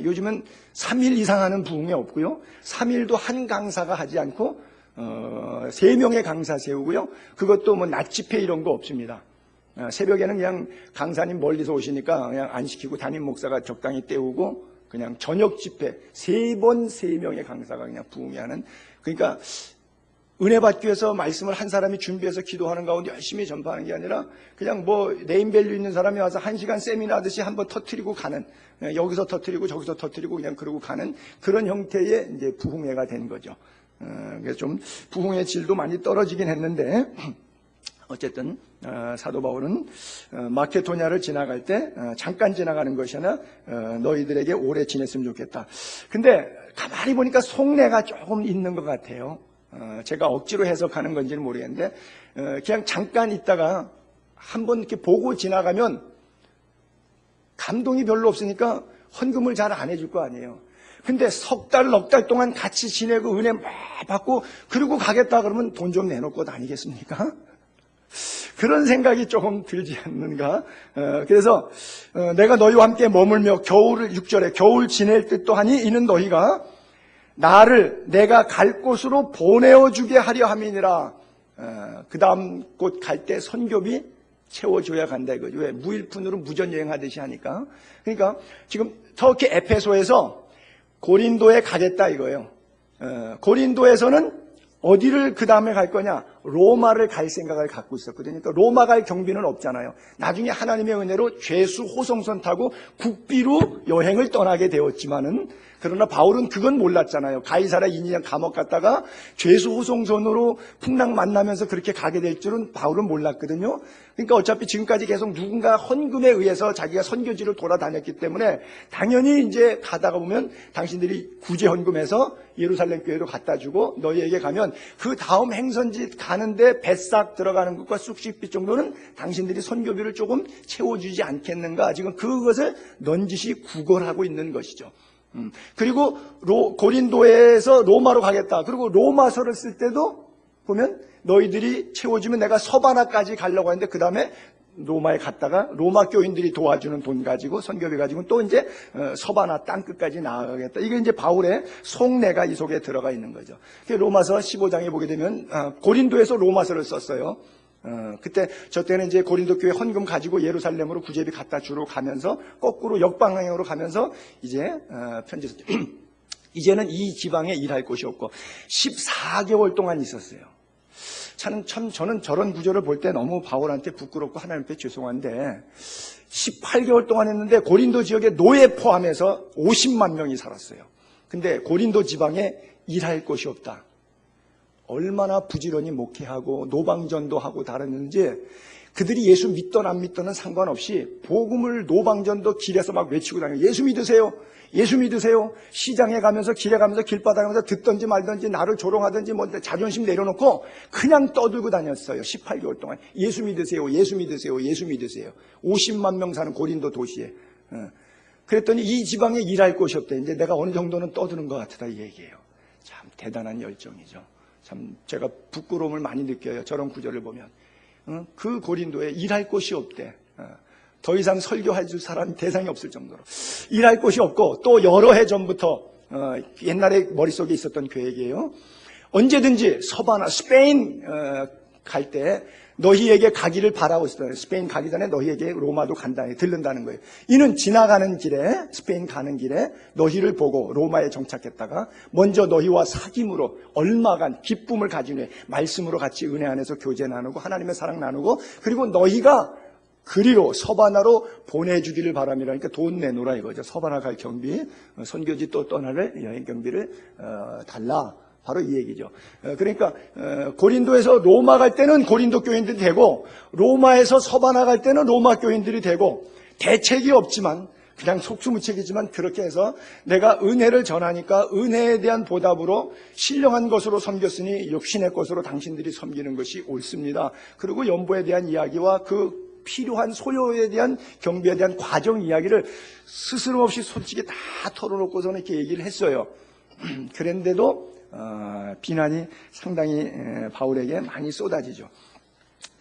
요즘은 3일 이상 하는 부흥회 없고요. 3일도 한 강사가 하지 않고 3명의 강사 세우고요. 그것도 뭐 낮 집회 이런 거 없습니다. 새벽에는 그냥 강사님 멀리서 오시니까 그냥 안 시키고 담임 목사가 적당히 때우고 그냥 저녁 집회 3번 3명의 강사가 그냥 부흥회하는. 그러니까 은혜 받기 위해서 말씀을 한 사람이 준비해서 기도하는 가운데 열심히 전파하는 게 아니라 그냥 뭐 네임밸류 있는 사람이 와서 1시간 세미나 하듯이 한번 터뜨리고 가는, 여기서 터뜨리고 저기서 터뜨리고 그냥 그러고 가는 그런 형태의 이제 부흥회가 된 거죠. 그래서 좀 부흥회 질도 많이 떨어지긴 했는데 어쨌든 사도 바울은 마케도냐를 지나갈 때 잠깐 지나가는 것이 아니라 너희들에게 오래 지냈으면 좋겠다. 근데 가만히 보니까 속내가 조금 있는 것 같아요. 제가 억지로 해석하는 건지는 모르겠는데 그냥 잠깐 있다가 한번 이렇게 보고 지나가면 감동이 별로 없으니까 헌금을 잘 안 해줄 거 아니에요. 근데 석 달, 넉 달 동안 같이 지내고 은혜 막 받고 그리고 가겠다 그러면 돈 좀 내놓고 다니겠습니까? 그런 생각이 조금 들지 않는가? 그래서 내가 너희와 함께 머물며 겨울을 6절에 겨울 지낼 듯도 하니 이는 너희가 나를 내가 갈 곳으로 보내어주게 하려 함이니라. 그 다음 곳 갈 때 선교비 채워줘야 간다 이거죠. 왜? 무일푼으로 무전여행하듯이 하니까. 그러니까 지금 터키 에페소에서 고린도에 가겠다 이거예요. 고린도에서는 어디를 그 다음에 갈 거냐? 로마를 갈 생각을 갖고 있었거든요. 그러니까 로마 갈 경비는 없잖아요. 나중에 하나님의 은혜로 죄수 호송선 타고 국비로 여행을 떠나게 되었지만은, 그러나 바울은 그건 몰랐잖아요. 가이사랴 이니양 감옥 갔다가 죄수 호송선으로 풍랑 만나면서 그렇게 가게 될 줄은 바울은 몰랐거든요. 그러니까 어차피 지금까지 계속 누군가 헌금에 의해서 자기가 선교지를 돌아다녔기 때문에 당연히 이제 가다가 보면 당신들이 구제 헌금해서 예루살렘 교회로 갖다 주고 너희에게 가면 그 다음 행선지 가는데 뱃삭 들어가는 것과 쑥식비 정도는 당신들이 선교비를 조금 채워주지 않겠는가. 지금 그것을 넌지시 구걸하고 있는 것이죠. 그리고 고린도에서 로마로 가겠다. 그리고 로마서를 쓸 때도 보면 너희들이 채워주면 내가 서바나까지 가려고 하는데 그 다음에 로마에 갔다가 로마 교인들이 도와주는 돈 가지고 선교비 가지고 또 이제 서바나 땅끝까지 나아가겠다. 이게 이제 바울의 속내가 이 속에 들어가 있는 거죠. 로마서 15장에 보게 되면 고린도에서 로마서를 썼어요. 그때 저 때는 이제 고린도 교회 헌금 가지고 예루살렘으로 구제비 갖다 주러 가면서 거꾸로 역방향으로 가면서 이제 편지 이제는 이 지방에 일할 곳이 없고 14개월 동안 있었어요. 저는 저런 구절을 볼 때 너무 바울한테 부끄럽고 하나님께 죄송한데 18개월 동안 했는데 고린도 지역에 노예 포함해서 50만 명이 살았어요. 근데 고린도 지방에 일할 곳이 없다. 얼마나 부지런히 목회하고 노방전도 하고 다녔는지, 그들이 예수 믿던 안 믿던은 상관없이 복음을 노방전도 길에서 막 외치고 다니고 예수 믿으세요. 예수 믿으세요. 시장에 가면서 길에 가면서 길바닥에 가면서 듣든지 말든지 나를 조롱하든지 뭐 자존심 내려놓고 그냥 떠들고 다녔어요. 18개월 동안. 예수 믿으세요. 예수 믿으세요. 예수 믿으세요. 50만 명 사는 고린도 도시에. 그랬더니 이 지방에 일할 곳이 없대. 이제 내가 어느 정도는 떠드는 것 같다 이 얘기예요. 참 대단한 열정이죠. 참 제가 부끄러움을 많이 느껴요. 저런 구절을 보면. 그 고린도에 일할 곳이 없대. 더 이상 설교할 줄 사람 대상이 없을 정도로 일할 곳이 없고, 또 여러 해 전부터 옛날에 머릿속에 있었던 계획이에요. 언제든지 서바나 스페인 갈 때 너희에게 가기를 바라고 있었어요. 스페인 가기 전에 너희에게 로마도 간다, 들른다는 거예요. 이는 지나가는 길에, 스페인 가는 길에 너희를 보고 로마에 정착했다가 먼저 너희와 사귐으로 얼마간 기쁨을 가진 후에 말씀으로 같이 은혜 안에서 교제 나누고 하나님의 사랑 나누고, 그리고 너희가 그리로 서바나로 보내주기를 바람이라니까 돈 내놓으라 이거죠. 서바나 갈 경비, 선교지 또 떠날 여행 경비를 달라. 바로 이 얘기죠. 그러니까 고린도에서 로마 갈 때는 고린도 교인들이 되고 로마에서 서바나 갈 때는 로마 교인들이 되고 대책이 없지만 그냥 속수무책이지만 그렇게 해서 내가 은혜를 전하니까 은혜에 대한 보답으로 신령한 것으로 섬겼으니 육신의 것으로 당신들이 섬기는 것이 옳습니다. 그리고 연보에 대한 이야기와 그 필요한 소요에 대한 경비에 대한 과정 이야기를 스스럼 없이 솔직히 다 털어놓고서는 이렇게 얘기를 했어요. 그런데도 비난이 상당히 바울에게 많이 쏟아지죠.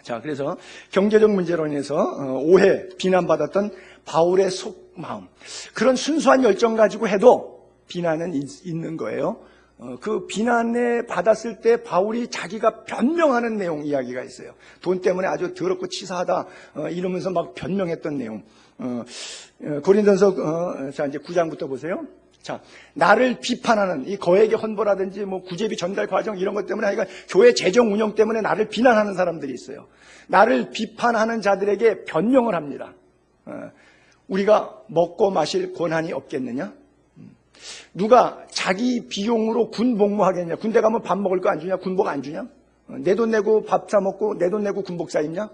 자, 그래서 경제적 문제로 인해서 오해, 비난받았던 바울의 속마음, 그런 순수한 열정 가지고 해도 비난은 있는 거예요. 그 비난에 받았을 때 바울이 자기가 변명하는 내용 이야기가 있어요. 돈 때문에 아주 더럽고 치사하다 이러면서 막 변명했던 내용. 고린도전서 자 이제 9장부터 보세요. 자, 나를 비판하는 이 거액의 헌보라든지 뭐 구제비 전달 과정 이런 것 때문에 하여간 교회 재정 운영 때문에 나를 비난하는 사람들이 있어요. 나를 비판하는 자들에게 변명을 합니다. 우리가 먹고 마실 권한이 없겠느냐? 누가 자기 비용으로 군 복무하겠냐? 군대 가면 밥 먹을 거 안 주냐? 군복 안 주냐? 내 돈 내고 밥 사 먹고 내 돈 내고 군복 사 입냐?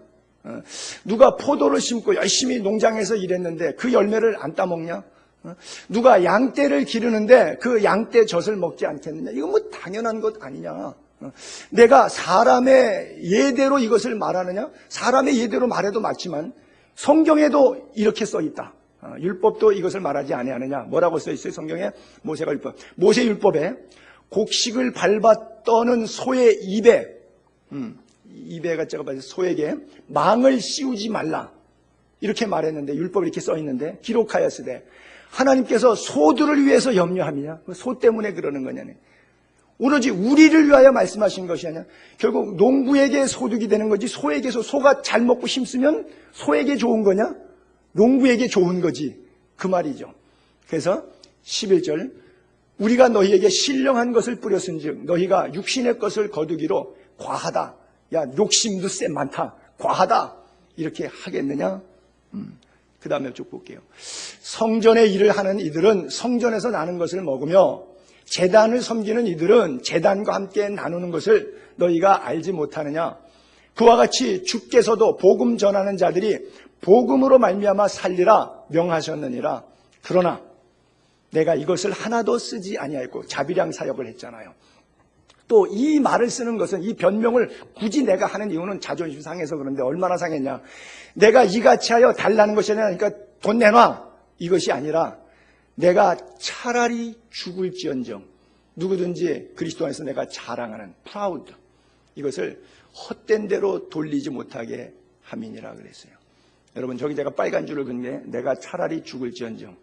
누가 포도를 심고 열심히 농장에서 일했는데 그 열매를 안 따먹냐? 누가 양떼를 기르는데 그 양떼 젖을 먹지 않겠느냐? 이건 뭐 당연한 것 아니냐? 내가 사람의 예대로 이것을 말하느냐? 사람의 예대로 말해도 맞지만 성경에도 이렇게 써 있다. 율법도 이것을 말하지 아니하느냐? 뭐라고 써 있어요? 성경에 모세가 율법. 모세 율법에 곡식을 밟아 떠는 소의 입에가 제가 봐서 소에게 망을 씌우지 말라. 이렇게 말했는데 율법에 이렇게 써 있는데 기록하였으되 하나님께서 소들을 위해서 염려함이냐? 소 때문에 그러는 거냐네. 오로지 우리를 위하여 말씀하신 것이 아니야. 결국 농부에게 소득이 되는 거지 소에게 소가 잘 먹고 힘쓰면 소에게 좋은 거냐? 농부에게 좋은 거지. 그 말이죠. 그래서 11절 우리가 너희에게 신령한 것을 뿌렸은즉 너희가 육신의 것을 거두기로 과하다. 야 욕심도 쎄 많다. 과하다. 이렇게 하겠느냐? 그 다음에 쭉 볼게요. 성전의 일을 하는 이들은 성전에서 나는 것을 먹으며 제단을 섬기는 이들은 제단과 함께 나누는 것을 너희가 알지 못하느냐? 그와 같이 주께서도 복음 전하는 자들이 복음으로 말미암아 살리라 명하셨느니라. 그러나 내가 이것을 하나도 쓰지 아니하였고 자비량 사역을 했잖아요. 또 이 말을 쓰는 것은 이 변명을 굳이 내가 하는 이유는 자존심 상해서 그런데 얼마나 상했냐. 내가 이같이 하여 달라는 것이 아니라 그러니까 돈 내놔 이것이 아니라 내가 차라리 죽을지언정 누구든지 그리스도 안에서 내가 자랑하는 프라우드 이것을 헛된 대로 돌리지 못하게 함이니라 그랬어요. 여러분 저기 제가 빨간 줄을 긋는 게 내가 차라리 죽을지언정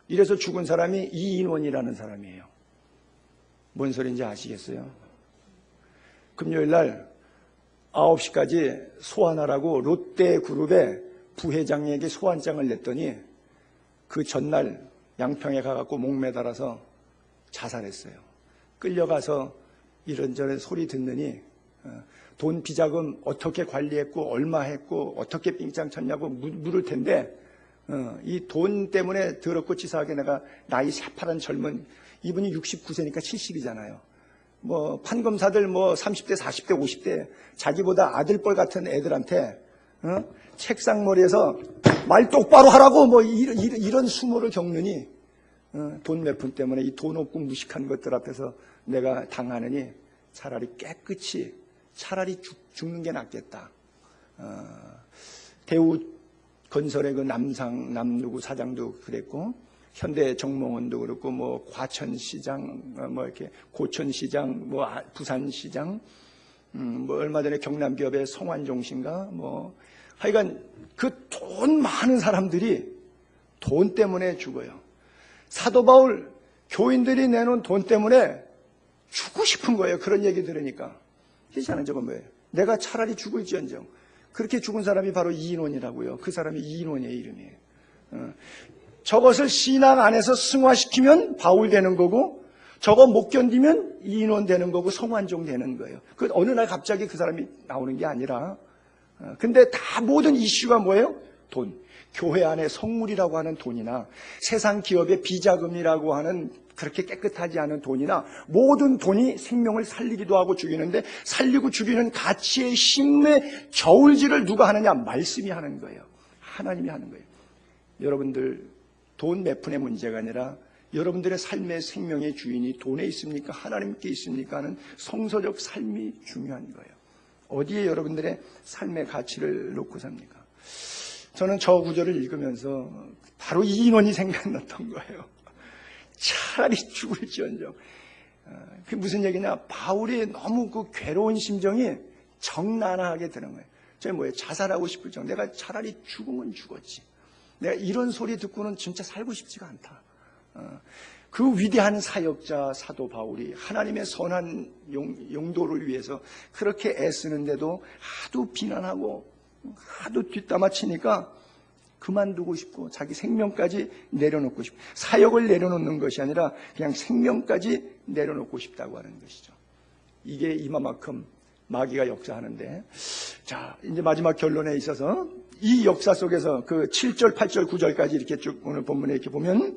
이래서 죽은 사람이 이인원이라는 사람이에요. 뭔 소리인지 아시겠어요? 금요일 날 9시까지 소환하라고 롯데그룹의 부회장에게 소환장을 냈더니 그 전날 양평에 가갖고 목 매달아서 자살했어요. 끌려가서 이런저런 소리 듣느니 돈 비자금 어떻게 관리했고 얼마 했고 어떻게 빙장 쳤냐고 물을 텐데 이 돈 때문에 더럽고 치사하게 내가 나이 새파란 젊은 이분이 69세니까 70이잖아요. 뭐 판검사들 뭐 30대 40대 50대 자기보다 아들뻘 같은 애들한테 책상머리에서 말 똑바로 하라고 뭐 이런 수모를 겪느니 돈 몇 푼 때문에 이 돈 없고 무식한 것들 앞에서 내가 당하느니 차라리 깨끗이 차라리 죽는 게 낫겠다. 대우건설의 그 남누구 사장도 그랬고 현대정몽원도 그렇고 뭐 과천시장 뭐 이렇게 고천시장 뭐 부산시장 뭐 얼마 전에 경남기업의 성환종신가 뭐 하여간 그 돈 많은 사람들이 돈 때문에 죽어요. 사도 바울 교인들이 내놓은 돈 때문에 죽고 싶은 거예요. 그런 얘기 들으니까. 희한한 적은 뭐예요? 내가 차라리 죽을지언정. 그렇게 죽은 사람이 바로 이인원이라고요. 그 사람이 이인원의 이름이에요. 저것을 신앙 안에서 승화시키면 바울 되는 거고 저거 못 견디면 이인원 되는 거고 성환종 되는 거예요. 그 어느 날 갑자기 그 사람이 나오는 게 아니라 근데 다 모든 이슈가 뭐예요? 돈. 교회 안에 성물이라고 하는 돈이나 세상 기업의 비자금이라고 하는 그렇게 깨끗하지 않은 돈이나 모든 돈이 생명을 살리기도 하고 죽이는데 살리고 죽이는 가치의 힘의 저울질을 누가 하느냐? 말씀이 하는 거예요. 하나님이 하는 거예요. 여러분들 돈 몇 푼의 문제가 아니라 여러분들의 삶의 생명의 주인이 돈에 있습니까? 하나님께 있습니까? 하는 성서적 삶이 중요한 거예요. 어디에 여러분들의 삶의 가치를 놓고 삽니까? 저는 저 구절을 읽으면서 바로 이 인원이 생각났던 거예요. 차라리 죽을지언정. 그게 무슨 얘기냐? 바울이 너무 그 괴로운 심정이 적나라하게 드는 거예요. 저 뭐예요? 자살하고 싶을 정도. 내가 차라리 죽으면 죽었지. 내가 이런 소리 듣고는 진짜 살고 싶지가 않다. 그 위대한 사역자 사도 바울이 하나님의 선한 용도를 위해서 그렇게 애쓰는데도 하도 비난하고 하도 뒷담화 치니까 그만두고 싶고 자기 생명까지 내려놓고 싶고 사역을 내려놓는 것이 아니라 그냥 생명까지 내려놓고 싶다고 하는 것이죠. 이게 이만큼 마귀가 역사하는데, 자 이제 마지막 결론에 있어서 이 역사 속에서 그 7절, 8절, 9절까지 이렇게 쭉 오늘 본문에 이렇게 보면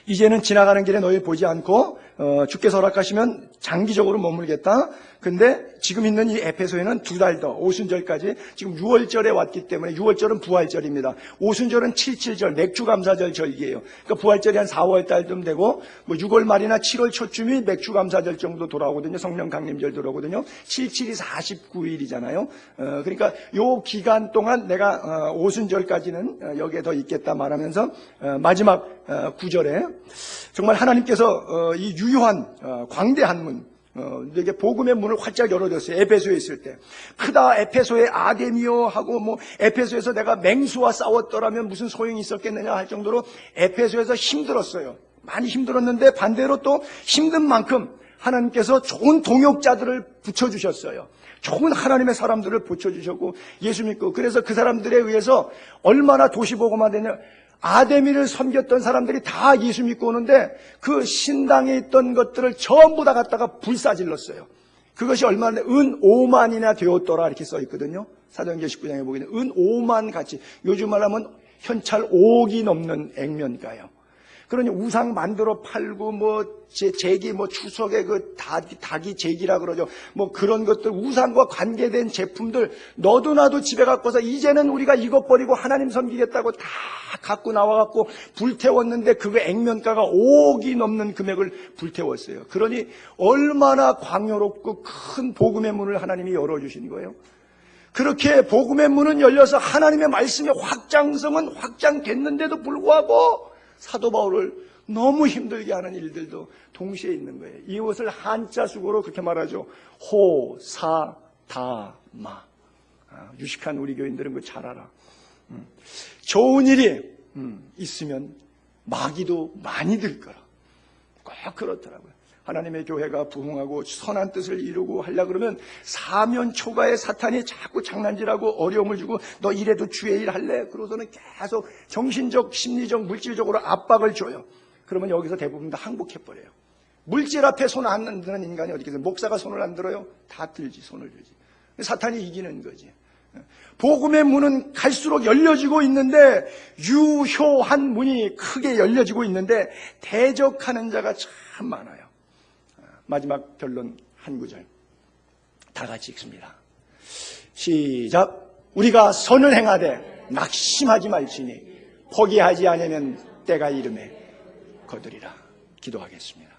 이제는 지나가는 길에 너희 보지 않고 주께서 허락하시면 장기적으로 머물겠다. 근데 지금 있는 이 에페소에는 2달 더 오순절까지 지금 6월절에 왔기 때문에 6월절은 부활절입니다. 오순절은 77절 맥주감사절 절기예요. 그러니까 부활절이 한 4월달쯤 되고 뭐 6월 말이나 7월 초쯤이 맥주감사절 정도 돌아오거든요. 성령 강림절 돌아오거든요. 77이 49일이잖아요. 그러니까 요 기간 동안 내가 오순절까지는 여기에 더 있겠다 말하면서 마지막 9절에 정말 하나님께서 이 유효한 광대한 문 이게 복음의 문을 활짝 열어줬어요. 에페소에 있을 때 크다 에페소의 아데미오 하고 뭐 에페소에서 내가 맹수와 싸웠더라면 무슨 소용이 있었겠느냐 할 정도로 에페소에서 힘들었어요. 많이 힘들었는데 반대로 또 힘든 만큼 하나님께서 좋은 동역자들을 붙여주셨어요. 좋은 하나님의 사람들을 붙여주셨고 예수 믿고 그래서 그 사람들에 의해서 얼마나 도시복음화 되냐. 아데미를 섬겼던 사람들이 다 예수 믿고 오는데 그 신당에 있던 것들을 전부 다 갖다가 불사질렀어요. 그것이 얼마나 은 5만이나 되었더라 이렇게 써 있거든요. 사도행전 19장에 보기에는 은 5만 같이 요즘 말하면 현찰 5억이 넘는 액면가요. 그러니 우상 만들어 팔고 뭐 제기 뭐 추석에 그 닭이 제기라 그러죠. 뭐 그런 것들 우상과 관계된 제품들 너도 나도 집에 갖고서 이제는 우리가 이것 버리고 하나님 섬기겠다고 다 갖고 나와갖고 불태웠는데 그거 액면가가 5억이 넘는 금액을 불태웠어요. 그러니 얼마나 광요롭고 큰 복음의 문을 하나님이 열어주신 거예요. 그렇게 복음의 문은 열려서 하나님의 말씀의 확장성은 확장됐는데도 불구하고 사도 바울을 너무 힘들게 하는 일들도 동시에 있는 거예요. 이것을 한자 수고로 그렇게 말하죠. 호사다마. 유식한 우리 교인들은 그거 잘 알아. 좋은 일이 있으면 마귀도 많이 들 거라. 꼭 그렇더라고요. 하나님의 교회가 부흥하고 선한 뜻을 이루고 하려고 그러면 사면 초가의 사탄이 자꾸 장난질하고 어려움을 주고 너 이래도 주의 일 할래? 그러고서는 계속 정신적, 심리적, 물질적으로 압박을 줘요. 그러면 여기서 대부분 다 항복해버려요. 물질 앞에 손 안 드는 인간이 어디 있겠어요? 목사가 손을 안 들어요? 다 들지, 손을 들지. 사탄이 이기는 거지. 복음의 문은 갈수록 열려지고 있는데 유효한 문이 크게 열려지고 있는데 대적하는 자가 참 많아요. 마지막 결론 한 구절 다 같이 읽습니다. 시작. 우리가 선을 행하되 낙심하지 말지니 포기하지 않으면 때가 이름에 거두리라. 기도하겠습니다.